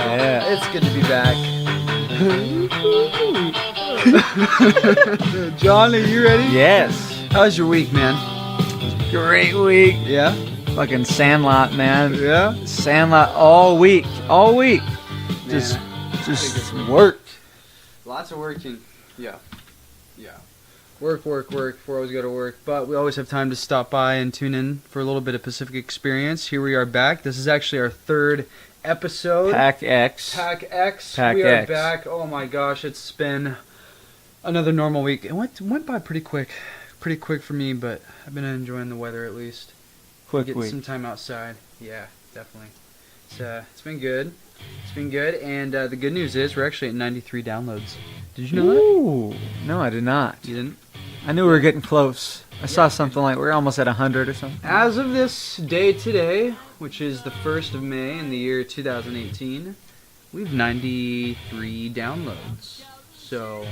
Yeah, it's good to be back. John, are you ready? Yes. How's your week, man? Great week. Yeah? Fucking Sandlot, man. Yeah? Sandlot all week. All week. Man, Just work. Lots of working. Yeah. Work before I always go to work. But we always have time to stop by and tune in for a little bit of Pacific Xperience. Here we are back. This is actually our third episode. Pack X. Pack X. Pack we are X. back. Oh my gosh, it's been another normal week. It went by pretty quick. Pretty quick for me, but I've been enjoying the weather at least. Quick Getting week. some time outside. Yeah, definitely. It's been good. It's been good, and the good news is we're actually at 93 downloads. Did you know that? Ooh. No, I did not. You didn't? I knew we were getting close. I saw something like we're almost at 100 or something. As of this day today, which is the 1st of May in the year 2018, we have 93 downloads. So,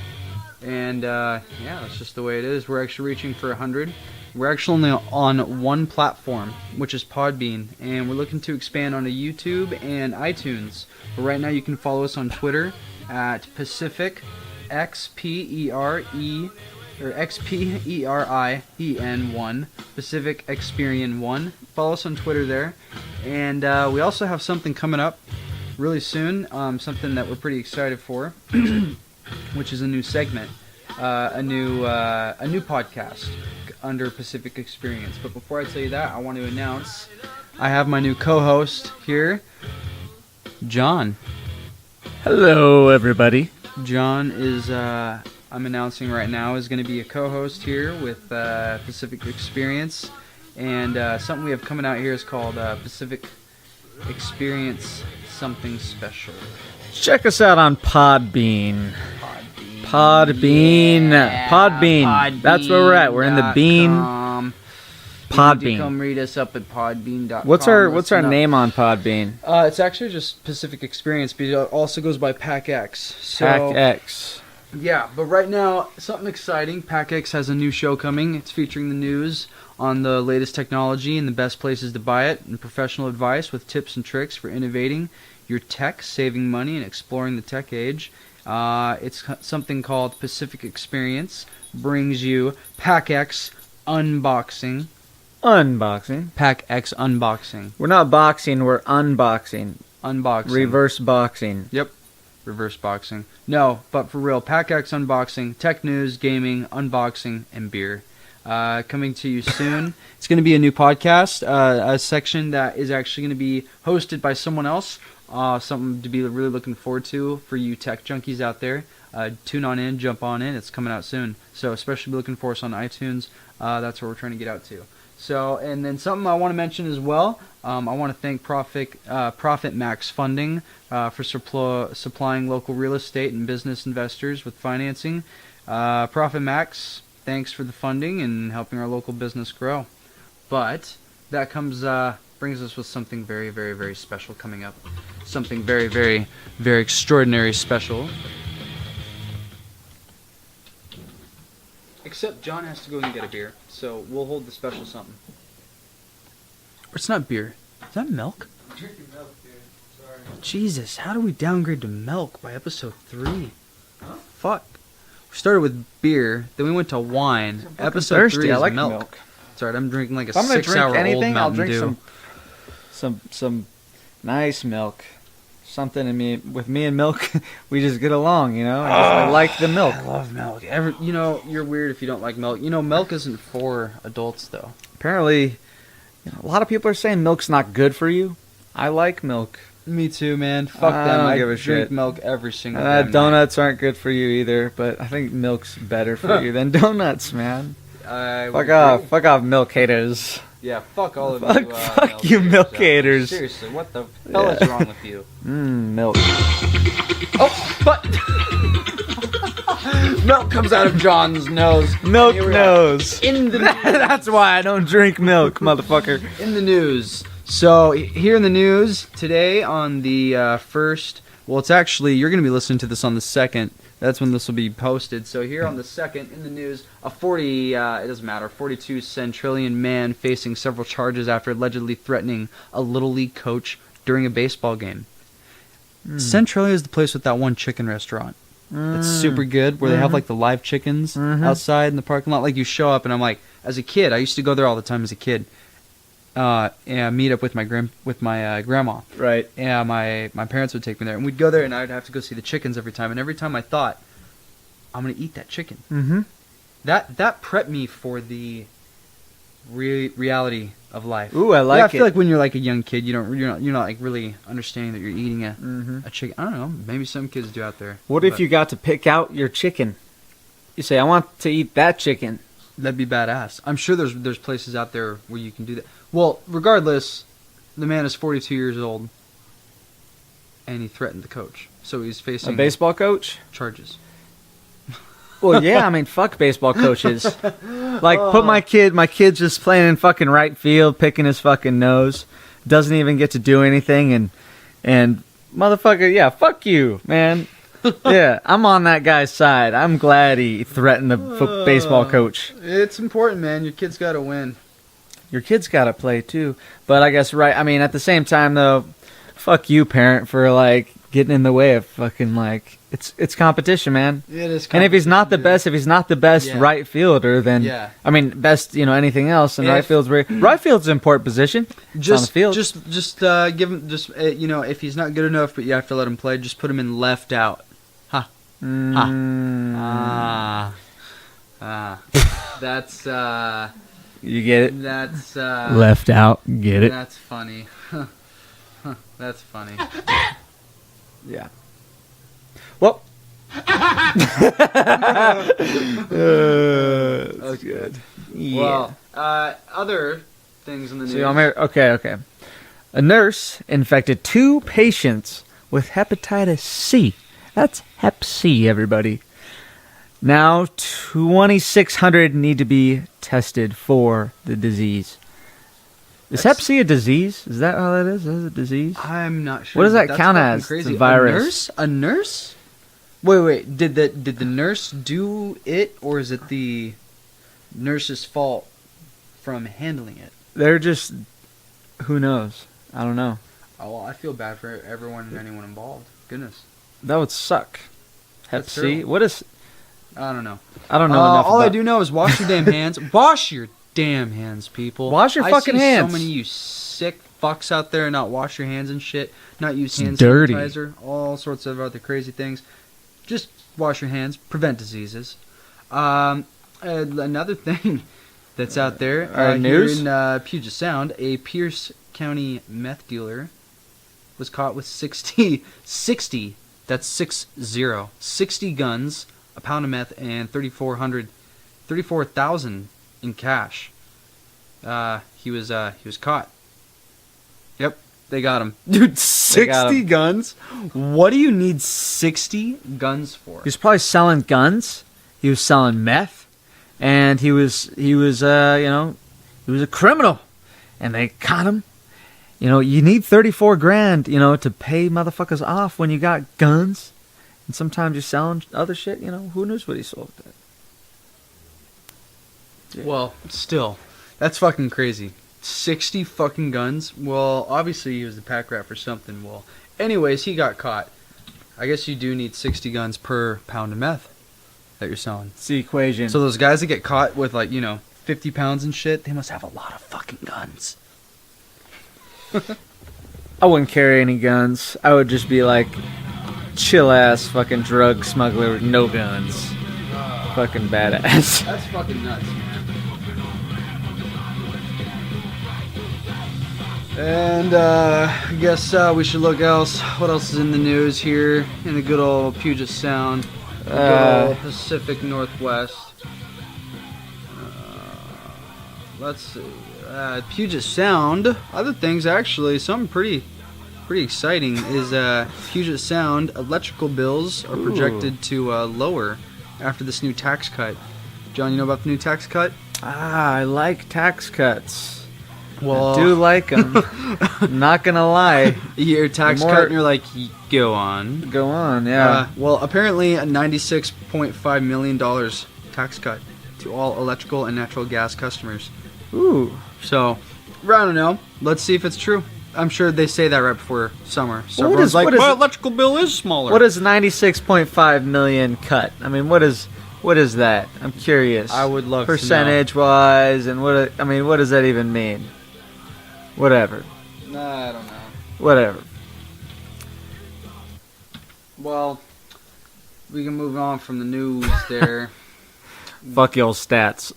and yeah, that's just the way it is. We're actually reaching for 100. We're actually only on one platform, which is Podbean, and we're looking to expand onto YouTube and iTunes. But right now you can follow us on Twitter at Pacific XPERE or XPERIEN1, Pacific Xperience 1. Follow us on Twitter there. And we also have something coming up really soon, something that we're pretty excited for, which is a new segment, a new podcast under Pacific Xperience. But before I tell you that, I want to announce I have my new co-host here, John. Hello, everybody. John is, I'm announcing right now, is going to be a co-host here with Pacific Xperience. And something we have coming out here is called Pacific Xperience Something Special. Check us out on Podbean. Podbean. Yeah, Podbean. That's where we're at. We're in the Bean. Podbean. Come read us up at podbean.com. What's our name on Podbean? It's actually just Pacific Xperience, but it also goes by Pack X. So, Pack X. Yeah, but right now, something exciting. Pack X has a new show coming. It's featuring the news on the latest technology and the best places to buy it, and professional advice with tips and tricks for innovating your tech, saving money, and exploring the tech age. It's something called Pacific Xperience. Brings you Pack X Unboxing. Pack X Unboxing. We're not boxing, we're unboxing. Unboxing. Reverse boxing. Yep. Reverse boxing. No, but for real, Pack X Unboxing, tech news, gaming, unboxing, and beer. Coming to you soon. It's going to be a new podcast, a section that is actually going to be hosted by someone else. Something to be really looking forward to for you tech junkies out there. Tune on in, jump on in. It's coming out soon. So especially be looking for us on iTunes. That's where we're trying to get out to. So, and then something I want to mention as well, I want to thank Profit Max Funding for supplying local real estate and business investors with financing. Profit Max, thanks for the funding and helping our local business grow. But that brings us with something very, very, very special coming up. Something very, very, very extraordinary special. Except John has to go and get a beer, so we'll hold the special something. It's not beer. Is that milk? I'm drinking milk, dude. Sorry. Jesus, how do we downgrade to milk by episode 3? Huh? Fuck. We started with beer, then we went to wine. I'm Episode thirsty. 3 is I like milk. milk. It's alright, I'm drinking like a If I'm gonna 6 hour drink anything, old I'll Mountain drink Dew. some nice milk. Something in me with me and milk, we just get along, you know. I like the milk. I love milk. You're weird if you don't like milk. Milk isn't for adults though. Apparently, a lot of people are saying milk's not good for you. I like milk. Me too, man. Fuck I them. don't I give a drink shit. milk every single day. Donuts aren't good for you either, but I think milk's better for you than donuts, man. Fuck off, milk haters. Yeah, fuck all of Fuck- you. fuck you milk haters. Seriously, what the hell is wrong with you? Milk. Oh, but milk comes out of John's nose. Milk Here we are. nose. In the That's why I don't drink milk, motherfucker. in the news. So here in the news today on the first. Well, it's actually you're going to be listening to this on the 2nd. That's when this will be posted. So here on the 2nd, in the news, a 42 centrillion man facing several charges after allegedly threatening a Little League coach during a baseball game. Centralia is the place with that one chicken restaurant. It's super good, where they have like the live chickens outside in the parking lot. Like you show up, and I'm like, as a kid, I used to go there all the time as a kid. And meet up with my grandma. Right. Yeah, my parents would take me there, and we'd go there, and I'd have to go see the chickens every time. And every time I thought, I'm gonna eat that chicken. Mm-hmm. That prepped me for the reality of life. Ooh, I like it. I feel like when you're like a young kid, you're not like really understanding that you're eating a chicken. I don't know. Maybe some kids do out there. What if you got to pick out your chicken? You say, I want to eat that chicken. That'd be badass. I'm sure there's places out there where you can do that. Well, regardless, the man is 42 years old, and he threatened the coach. So he's facing a baseball coach charges. Well, yeah, I mean, fuck baseball coaches. Like, put my kid's just playing in fucking right field, picking his fucking nose, doesn't even get to do anything, and motherfucker, yeah, fuck you, man. Yeah, I'm on that guy's side. I'm glad he threatened the baseball coach. It's important, man. Your kid's got to win. Your kid's got to play, too. But I guess, right, I mean, at the same time, though, fuck you, parent, for, like, getting in the way of fucking, like, it's competition, man. It is competition. And if he's not the best right fielder, then, I mean, best, anything else, and right field's an important position. Just on the field. Just give him, if he's not good enough, but you have to let him play, just put him in left out. That's you get it. That's left out. Get it. That's funny. That's funny. Yeah. Well. That's good. Yeah. Well, other things in the news. Okay. A nurse infected 2 patients with hepatitis C. That's Hep C, everybody. Now, 2,600 need to be tested for the disease. Is Hep C a disease? Is that how that is? Is it a disease? I'm not sure. What does that count as? Crazy. The virus? A nurse? Wait. Did the nurse do it, or is it the nurse's fault from handling it? They're just... Who knows? I don't know. Oh, well, I feel bad for everyone and anyone involved. Goodness. That would suck. Hep C? Terrible. What is... I don't know. I don't know enough all I do know is wash your damn hands. Wash your damn hands, people. Wash your fucking hands. I see so many of you sick fucks out there not wash your hands and shit. Not use hand dirty. sanitizer. All sorts of other crazy things. Just wash your hands. Prevent diseases. Another thing that's out there. News? Here in Puget Sound, a Pierce County meth dealer was caught with 60, that's 60 guns, a pound of meth, and 34,000 in cash. He was caught. Yep, they got him. Dude, 60 guns? What do you need 60 guns for? He was probably selling guns. He was selling meth, and he was a criminal, and they caught him. You need 34 grand, to pay motherfuckers off when you got guns. And sometimes you're selling other shit, who knows what he sold that. Yeah. Well, still, that's fucking crazy. 60 fucking guns? Well, obviously he was the pack rat for something. Well, anyways, he got caught. I guess you do need 60 guns per pound of meth that you're selling. It's the equation. So those guys that get caught with 50 pounds and shit, they must have a lot of fucking guns. I wouldn't carry any guns. I would just be like chill ass fucking drug smuggler with no guns. Fucking badass. That's fucking nuts, man. And I guess we should look else. What else is in the news here in the good old Puget Sound, the good old Pacific Northwest? Let's see. Puget Sound. Other things, actually, something pretty exciting is Puget Sound electrical bills are projected to lower after this new tax cut. John, you know about the new tax cut? I like tax cuts. Well, I do like them. Not gonna lie. your tax The more- cut, and you're like, go on. Go on, yeah. Well, apparently a $96.5 million tax cut to all electrical and natural gas customers. Ooh. So, I don't know. Let's see if it's true. I'm sure they say that right before summer. So What everyone's is- like, what is- my electrical bill is smaller. What is 96.5 million cut? I mean, what is that? I'm curious. I would love to know. percentage wise, and what does that even mean? Whatever. Nah, I don't know. Whatever. Well, we can move on from the news there. Fuck your stats.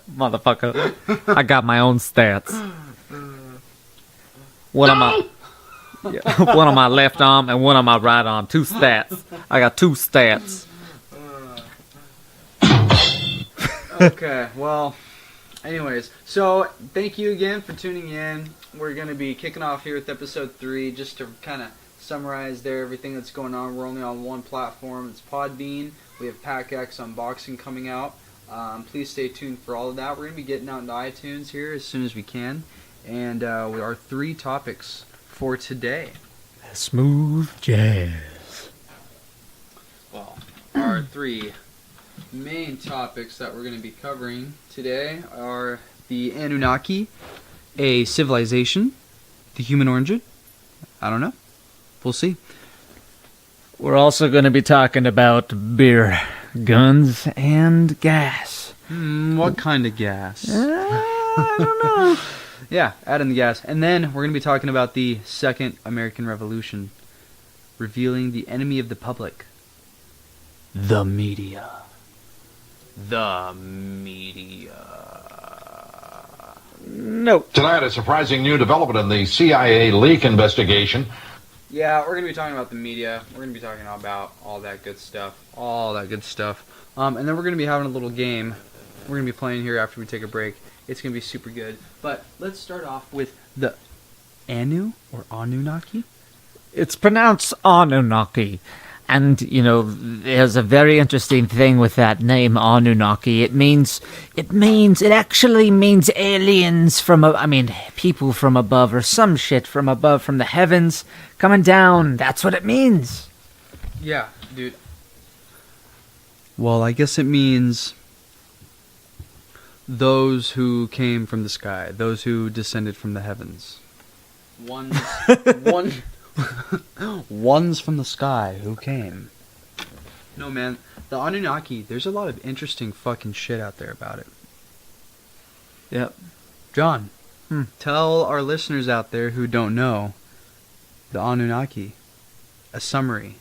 Motherfucker. I got my own stats. One on my one on my left arm and one on my right arm. 2 stats. I got 2 stats. Okay, well, anyways, so thank you again for tuning in. We're going to be kicking off here with episode 3 just to kind of summarize there everything that's going on. We're only on one platform. It's Podbean. We have Pack X Unboxing coming out. Please stay tuned for all of that. We're going to be getting out into iTunes here as soon as we can. And we are 3 topics for today. Smooth jazz. Well, our 3 main topics that we're going to be covering today are the Anunnaki, a civilization, the human origin. I don't know. We'll see. We're also going to be talking about beer, guns, and gas. What kind of gas? I don't know. Yeah, add in the gas. And then we're going to be talking about the Second American Revolution, revealing the enemy of the public, the media. The media. Nope. Tonight, a surprising new development in the CIA leak investigation. Yeah, we're going to be talking about the media. We're going to be talking about all that good stuff. All that good stuff. And then we're going to be having a little game. We're going to be playing here after we take a break. It's going to be super good. But let's start off with the Anu or Anunnaki. It's pronounced Anunnaki. And, you know, there's a very interesting thing with that name, Anunnaki. It actually means aliens people from above, or some shit from above, from the heavens, coming down. That's what it means. Yeah, dude. Well, I guess it means those who came from the sky, those who descended from the heavens. One's from the sky who came. No, man, the Anunnaki, there's a lot of interesting fucking shit out there about it. Yep. John, tell our listeners out there who don't know the Anunnaki a summary.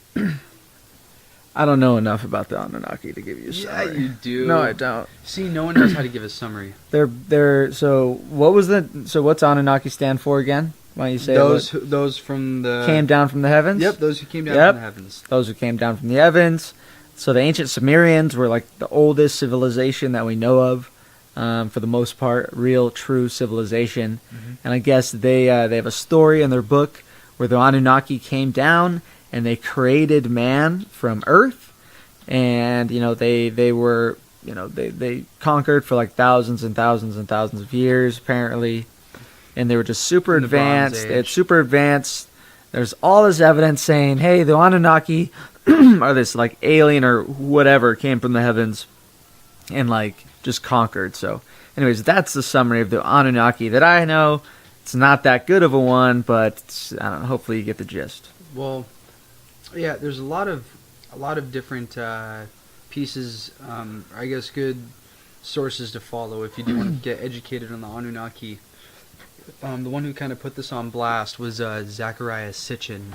I don't know enough about the Anunnaki to give you a summary. Yeah, you do. No, I don't. See, no one knows how to give a summary. So what's Anunnaki stand for again? Why don't you say Those from the... came down from the heavens? Yep, those who came down Yep. from the heavens. Those who came down from the heavens. So the ancient Sumerians were like the oldest civilization that we know of, for the most part, real, true civilization. Mm-hmm. And I guess they have a story in their book where the Anunnaki came down and they created man from Earth, and they were they conquered for like thousands and thousands and thousands of years apparently, and they were just super In the Bronze advanced. They had Age. super advanced. There's all this evidence saying, hey, the Anunnaki are this like alien or whatever came from the heavens and like just conquered. So anyways, that's the summary of the Anunnaki that I know. It's not that good of a one, but I don't know, hopefully you get the gist. Well, yeah, there's a lot of different pieces. I guess good sources to follow if you do want to get educated on the Anunnaki. The one who kind of put this on blast was Zecharia Sitchin.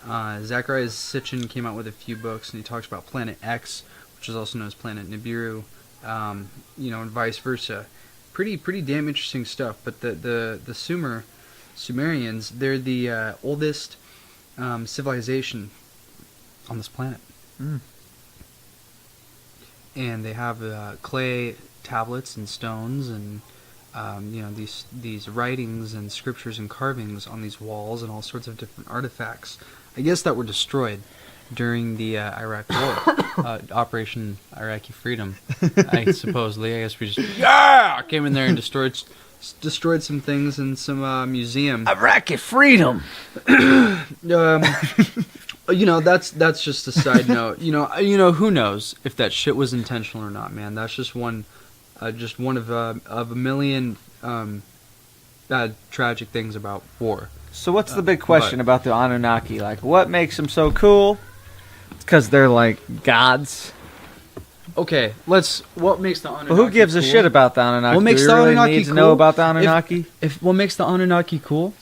Zecharia Sitchin came out with a few books, and he talks about Planet X, which is also known as Planet Nibiru, and vice versa. Pretty damn interesting stuff. But the Sumerians, they're the oldest civilization on this planet. And they have clay tablets and stones and these writings and scriptures and carvings on these walls and all sorts of different artifacts, I guess, that were destroyed. during the Iraq War, Operation Iraqi Freedom. I guess we just came in there and destroyed some things in some museum. Iraqi freedom. That's just a side note. Who knows if that shit was intentional or not, man. That's just one of a million bad tragic things about war. So what's the big question about the Anunnaki? Like, what makes them so cool? It's because they're like gods. Okay, what makes the Anunnaki Well, who gives a cool? shit about the Anunnaki? What makes Do the we really Anunnaki need to cool? know about the Anunnaki? If what makes the Anunnaki cool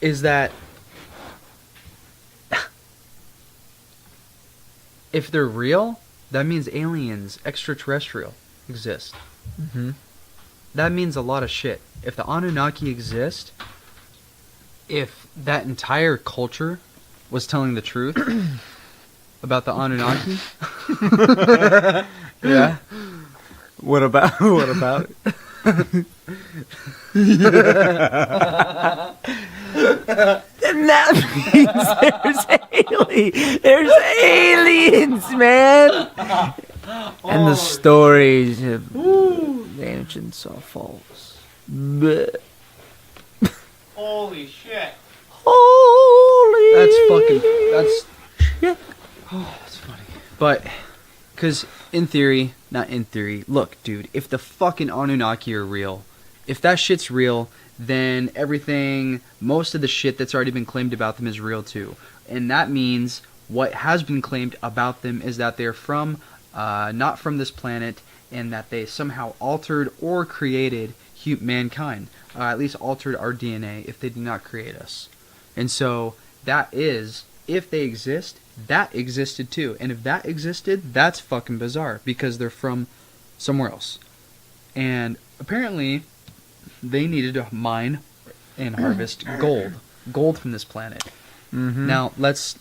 is that if they're real, that means aliens, extraterrestrial, exist. Mm-hmm. That means a lot of shit. If the Anunnaki exist, if that entire culture was telling the truth about the Anunnaki, Yeah. What about it? Then that means there's aliens, man. And the stories of the ancients are false. Bleh. holy shit! Holy. That's shit. Oh, that's funny. But, because not in theory, look, dude, if the fucking Anunnaki are real, if that shit's real, then most of the shit that's already been claimed about them is real too. And that means what has been claimed about them is that they're not from this planet, and that they somehow altered or created mankind. At least altered our DNA if they did not create us. And so, that is, if they exist, that existed too. And if that existed, that's fucking bizarre, because they're from somewhere else. And apparently, they needed to mine and harvest gold from this planet. Mm-hmm. Now,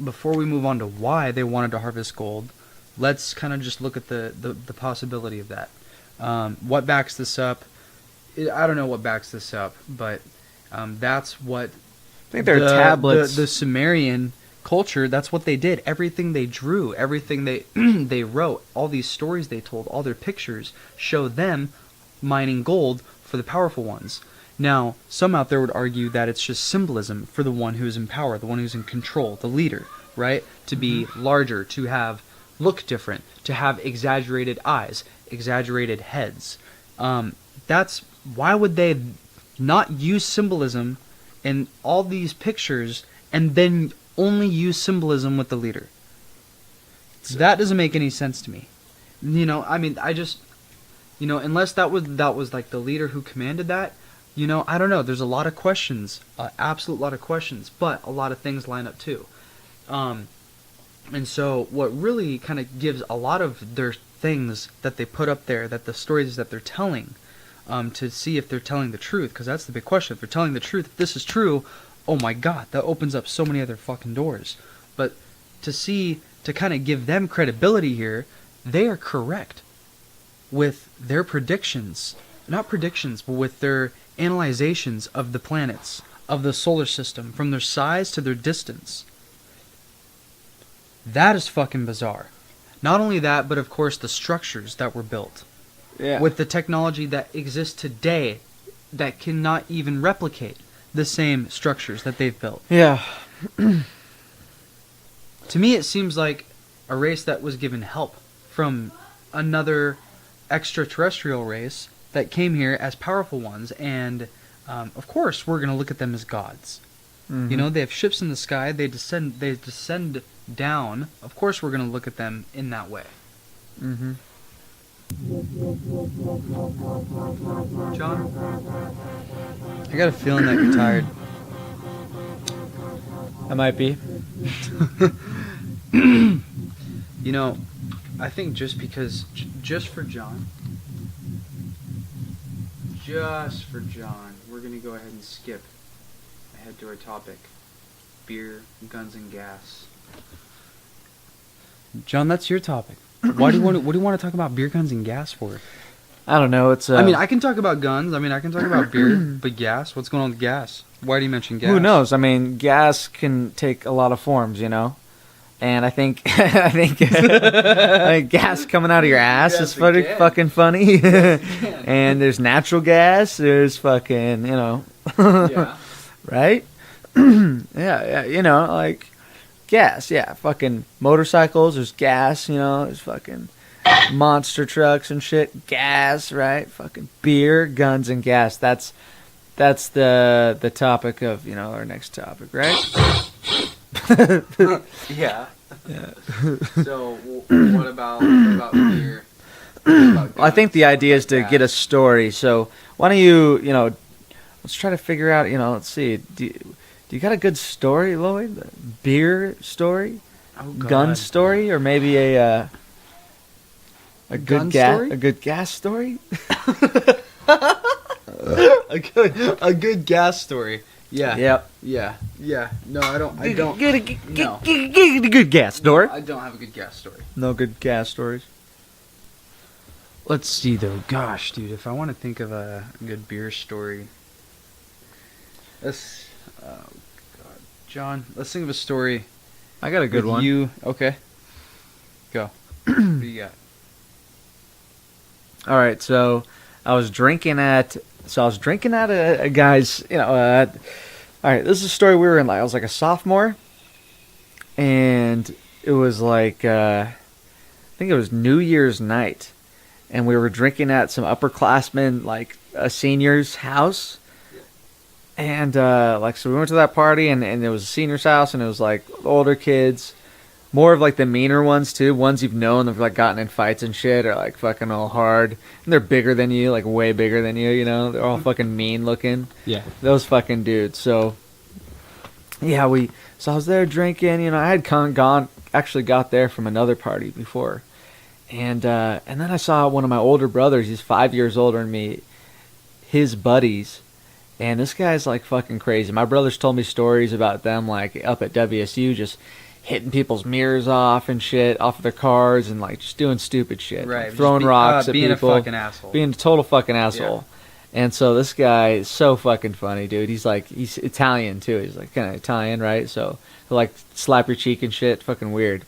before we move on to why they wanted to harvest gold, let's kind of just look at the possibility of that. What backs this up? I don't know what backs this up, but that's what... I think they're tablets. The Sumerian culture, that's what they did. Everything they drew, everything they they wrote, all these stories they told, all their pictures show them mining gold for the powerful ones. Now, some out there would argue that it's just symbolism for the one who's in power, the one who's in control, the leader, right? To be larger, to look different, to have exaggerated eyes, exaggerated heads. Why would they not use symbolism in all these pictures and then only use symbolism with the leader? That doesn't make any sense to me. Unless that was like the leader who commanded that, I don't know. There's a lot of questions, absolute lot of questions, but a lot of things line up too. And so what really kind of gives a lot of their things that they put up there, that the stories that they're telling, to see if they're telling the truth, because that's the big question. If they're telling the truth, if this is true, oh my god, that opens up so many other fucking doors. But to kind of give them credibility here, they are correct with their predictions. Not predictions, but with their analyzations of the planets, of the solar system, from their size to their distance. That is fucking bizarre. Not only that, but of course the structures that were built. Yeah. With the technology that exists today that cannot even replicate the same structures that they've built. Yeah. To me, it seems like a race that was given help from another extraterrestrial race that came here as powerful ones, and of course we're going to look at them as gods. Mm-hmm. They have ships in the sky, they descend down. Of course we're going to look at them in that way. Mm-hmm. John, I got a feeling that you're tired. I might be. I think just for John, we're going to go ahead and skip ahead to our topic: beer, guns, and gas. John, that's your topic. What do you want to talk about beer, guns, and gas for? I don't know. It's. I can talk about guns. I can talk about beer, but gas. What's going on with gas? Why do you mention gas? Who knows? Gas can take a lot of forms. And I think I think gas coming out of your ass Yes, is again. fucking funny. Yes, again. And there's natural gas. There's fucking, Yeah. right? Yeah, like gas. Yeah, fucking motorcycles. There's gas. There's fucking monster trucks and shit. Gas, right? Fucking beer, guns, and gas. That's the topic of our next topic, right? Yeah. So what about beer? I think the idea is to get a story. So why don't you, let's try to figure out, let's see. Do you got a good story, Lloyd? Beer story? Gun story? Or maybe a good gun gas story? a good gas story? a good gas story. Yeah. Yep. Yeah. No, I don't. Get a No. good gas story. I don't have a good gas story. No good gas stories. Let's see though. Gosh, dude, if I want to think of a good beer story, let's. Oh God, John, let's think of a story. I got a good with one. You okay? Go. What do you got? All right, so I was drinking at a guy's, all right, this is a story we were in, I was like a sophomore, and it was like, I think it was New Year's night, and we were drinking at some upperclassmen, like a senior's house, and, so we went to that party, and it was a senior's house, and it was like older kids, more of like the meaner ones too, ones you've known have like gotten in fights and shit, or like fucking all hard, and they're bigger than you, like way bigger than you, they're all fucking mean looking. Yeah. Those fucking dudes. So yeah, so I was there drinking, I had got there from another party before, and then I saw one of my older brothers. He's 5 years older than me, his buddies, and this guy's like fucking crazy. My brothers told me stories about them like up at WSU just hitting people's mirrors off and shit off of their cars, and like just doing stupid shit, Right. like, throwing rocks at being people, a fucking asshole. being a total fucking asshole. And so this guy is so fucking funny, dude. He's Italian too. He's like kind of Italian, right? So he'll like slap your cheek and shit. Fucking weird.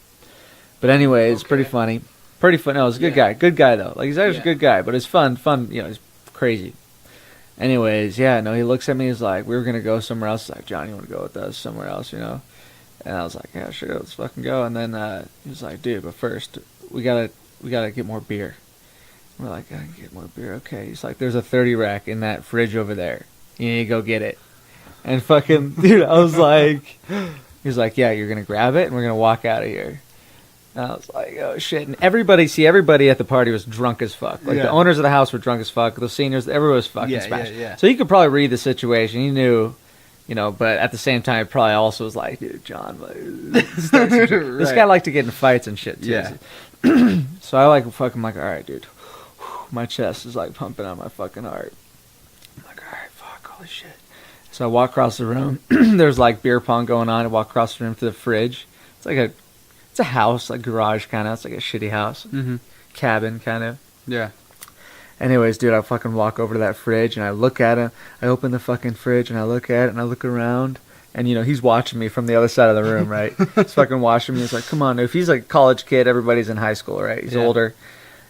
But anyway, it's pretty funny. Pretty fun. No, he's a good guy. Good guy though. Like he's actually a good guy, but it's fun. He's crazy. Anyways, yeah, no, he looks at me. He's like, we were gonna go somewhere else. He's like, John, you want to go with us somewhere else? And I was like, yeah, sure, let's fucking go. And then he was like, dude, but first we gotta get more beer. We're like, I can get more beer. Okay. He's like, there's a 30 rack in that fridge over there. You need to go get it. And fucking, dude, I was like, he's like, yeah, you're gonna grab it and we're gonna walk out of here. And I was like, oh shit. And everybody at the party was drunk as fuck. Like the owners of the house were drunk as fuck. The seniors, everyone was fucking smashed. Yeah. So you could probably read the situation. He knew. But at the same time, it probably also was like, dude, John, this guy liked to get in fights and shit, too. Yeah. So I fucking like, all right, dude. My chest is like pumping on my fucking heart. I'm like, all right, fuck, holy shit. So I walk across the room. There's like beer pong going on. I walk across the room to the fridge. It's a house, like garage kind of. It's like a shitty house. Mm-hmm. Cabin kind of. Yeah. Anyways, dude, I fucking walk over to that fridge and I look at it. I open the fucking fridge and I look at it and I look around. And, he's watching me from the other side of the room, right? He's fucking watching me. He's like, come on, dude. If he's like a college kid, everybody's in high school, right? He's older.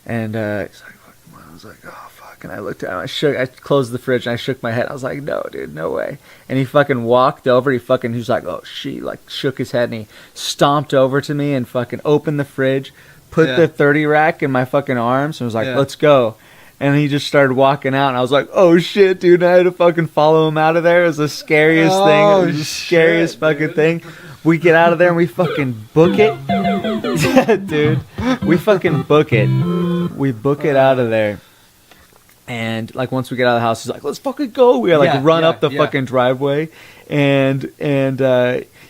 And he's like, come on. I was like, oh, fuck. And I looked at him. I closed the fridge and I shook my head. I was like, no, dude, no way. And he fucking walked over. He was like, oh, she like shook his head and he stomped over to me and fucking opened the fridge, put the 30 rack in my fucking arms and was like, let's go. And he just started walking out, and I was like, oh, shit, dude. And I had to fucking follow him out of there. It was the scariest thing. It was the scariest fucking thing. We get out of there, and we fucking book it. Dude, we fucking book it. We book it out of there. And, like, once we get out of the house, he's like, let's fucking go. We run up the fucking driveway. And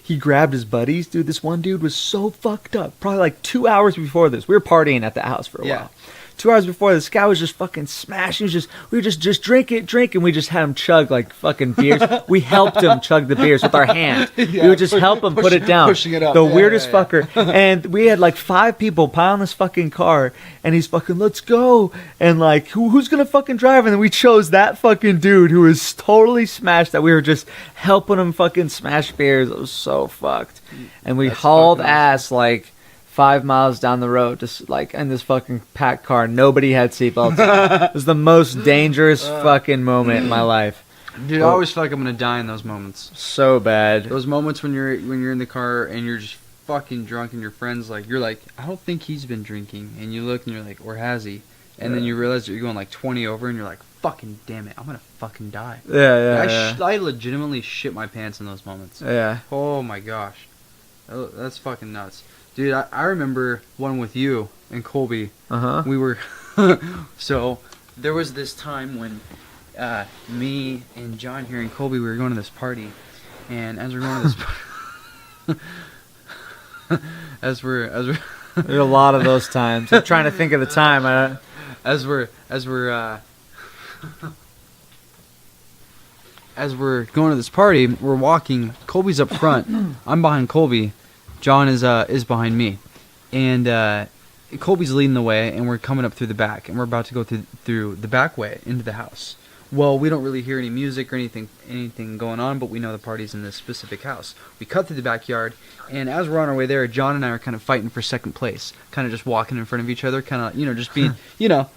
he grabbed his buddies. Dude, this one dude was so fucked up. Probably, like, 2 hours before this. We were partying at the house for a while. 2 hours before, this guy was just fucking smashing. We were just drink it. And we just had him chug like fucking beers. We helped him chug the beers with our hand. Yeah, we would just help him put it down. Pushing it up. The weirdest fucker. And we had like 5 people pile on this fucking car, and he's fucking, let's go. And like, who's gonna fucking drive? And then we chose that fucking dude who was totally smashed, that we were just helping him fucking smash beers. It was so fucked. And we hauled ass like 5 miles down the road, just like in this fucking packed car. Nobody had seatbelts. It was the most dangerous fucking moment in my life. Dude, I always feel like I'm gonna die in those moments. So bad. Those moments when you're in the car and you're just fucking drunk, and your friends you're like, I don't think he's been drinking, and you look and you're like, or has he? And then you realize that you're going like 20 over, and you're like, fucking damn it, I'm gonna fucking die. I legitimately shit my pants in those moments. Yeah. Oh my gosh, that's fucking nuts, dude. I remember one with you and Colby. We were so there was this time when me and John here and Colby, we were going to this party, and as we're going to this as we're There's a lot of those times. I'm trying to think of the time. as we're going to this party, we're walking. Colby's up front. I'm behind Colby. John is behind me, and Colby's leading the way, and we're coming up through the back, and we're about to go through the back way into the house. Well, we don't really hear any music or anything going on, but we know the party's in this specific house. We cut through the backyard, and as we're on our way there, John and I are kind of fighting for second place, kind of just walking in front of each other, kind of, just being,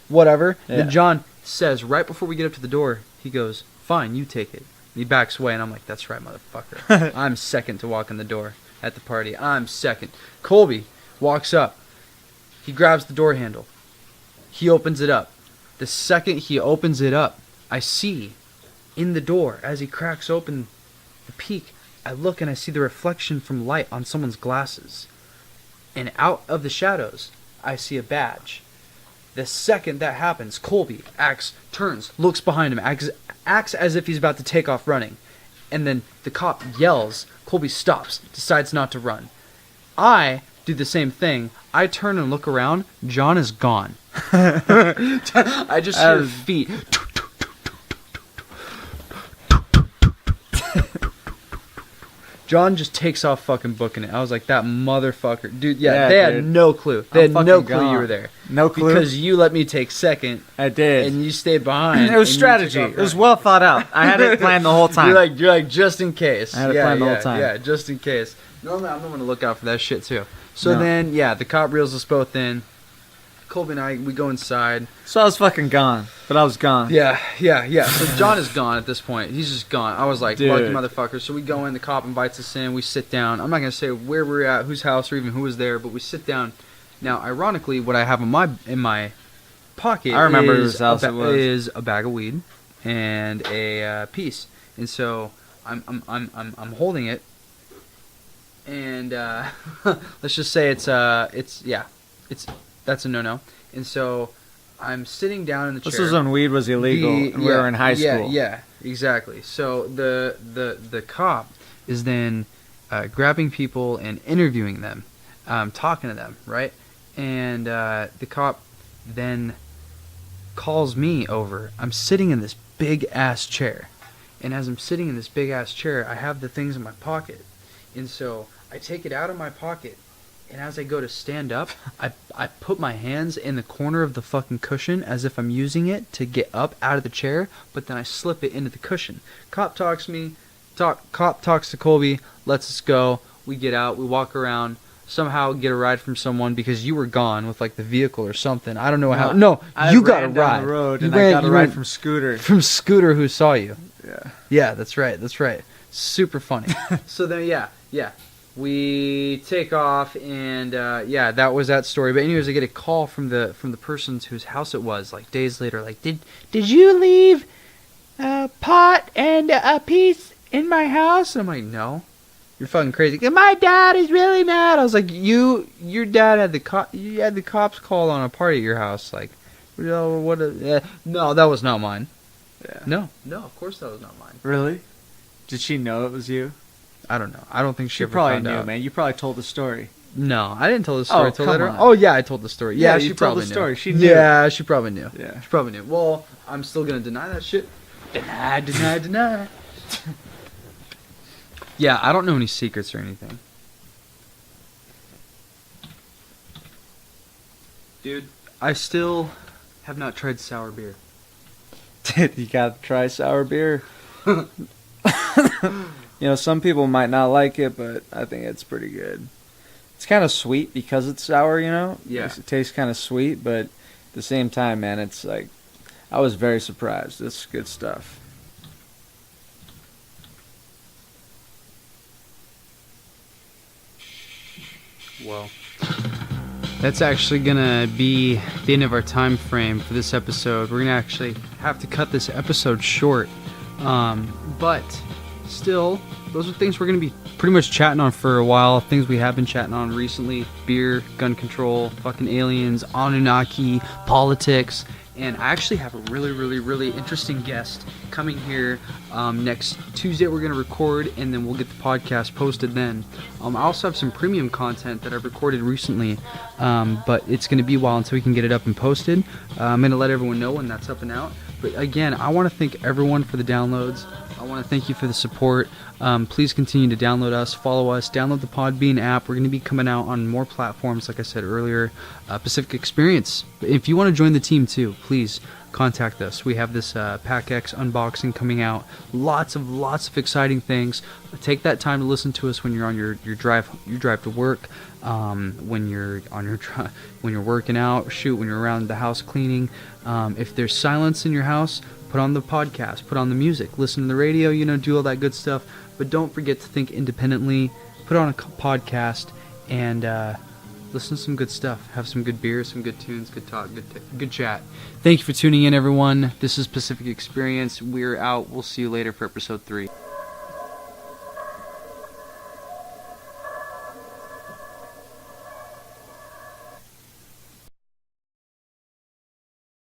whatever. Yeah. Then John says, right before we get up to the door, he goes, fine, you take it. He backs away, and I'm like, that's right, motherfucker. I'm second to walk in the door at the party. I'm second. Colby walks up. He grabs the door handle. He opens it up. The second he opens it up, I see in the door, as he cracks open the peak, I look and I see the reflection from light on someone's glasses. And out of the shadows, I see a badge. The second that happens, Colby turns, looks behind him, acts as if he's about to take off running. And then the cop yells. Colby stops, decides not to run. I do the same thing. I turn and look around. John is gone. I just hear feet. John just takes off fucking booking it. I was like, that motherfucker. Dude, they had no clue. They had no clue you were there. No clue. Because you let me take second. I did. And you stayed behind. It was strategy. It was well thought out. I had it planned the whole time. You're like, just in case. I had it planned the whole time. Yeah, just in case. Normally, I'm going to look out for that shit, too. So then, the cop reels us both in. Colby and I, we go inside. So I was fucking gone. But I was gone. Yeah. So John is gone at this point. He's just gone. I was like, lucky motherfucker. So we go in. The cop invites us in. We sit down. I'm not going to say where we're at, whose house, or even who was there, but we sit down. Now, ironically, what I have in my pocket I remember whose house it was. Is a bag of weed and a piece. And so I'm holding it. And let's just say that's a no-no. And so I'm sitting down in the chair. This was when weed was illegal and we were in high school. Yeah, exactly. So the cop is then grabbing people and interviewing them, talking to them, right? And the cop then calls me over. I'm sitting in this big-ass chair. And as I'm sitting in this big-ass chair, I have the things in my pocket. And so I take it out of my pocket. And as I go to stand up, I put my hands in the corner of the fucking cushion as if I'm using it to get up out of the chair, but then I slip it into the cushion. Cop talks to Colby, lets us go. We get out, we walk around, somehow get a ride from someone because you were gone with like the vehicle or something. I don't know how. No, you got a ride. Down the road and I got a ride from Scooter. From Scooter, who saw you. Yeah. Yeah, that's right. Super funny. So then, yeah. We take off, and that was that story. But anyways, I get a call from the person whose house it was, like days later, like, did you leave a pot and a piece in my house? And I'm like, no, you're fucking crazy. My dad is really mad. I was like, your dad had the cops call on a party at your house, like, no, that was not mine. Yeah. No, of course that was not mine. Really? Did she know it was you? I don't know. I don't think she ever probably found knew, out. man. You probably told the story. No, I didn't tell the story. Oh, I told come her. on. Oh yeah, I told the story. Yeah, Yeah, she you told probably the knew. story. She knew. Yeah, she probably knew. Yeah. She probably knew. Well, I'm still gonna deny that shit. Deny. Yeah, I don't know any secrets or anything. Dude, I still have not tried sour beer. Dude, you gotta try sour beer. You know, some people might not like it, but I think it's pretty good. It's kind of sweet because it's sour, you know? Yeah. It tastes kind of sweet, but at the same time, man, it's like, I was very surprised. It's good stuff. Well, that's actually gonna be the end of our time frame for this episode. We're gonna actually have to cut this episode short, but still, those are things we're gonna be pretty much chatting on for a while. Things we have been chatting on recently: beer, gun control, fucking aliens, Anunnaki, politics. And I actually have a really interesting guest coming here next Tuesday. We're going to record, and then we'll get the podcast posted then. I also have some premium content that I've recorded recently, but it's going to be a while until we can get it up and posted. I'm going to let everyone know when that's up and out. But again, I want to thank everyone for the downloads. I want to thank you for the support. Please continue to download us, follow us, download the Podbean app. We're going to be coming out on more platforms, like I said earlier. Pacific Xperience. If you want to join the team too, please contact us. We have this Pac X unboxing coming out. Lots of exciting things. Take that time to listen to us when you're on your drive to work. When you're on your when you're working out, when you're around the house cleaning. If there's silence in your house, put on the podcast, put on the music, listen to the radio, do all that good stuff. But don't forget to think independently. Put on a podcast and listen to some good stuff. Have some good beer, some good tunes, good talk, good chat. Thank you for tuning in, everyone. This is Pacific Xperience. We're out. We'll see you later for episode 3.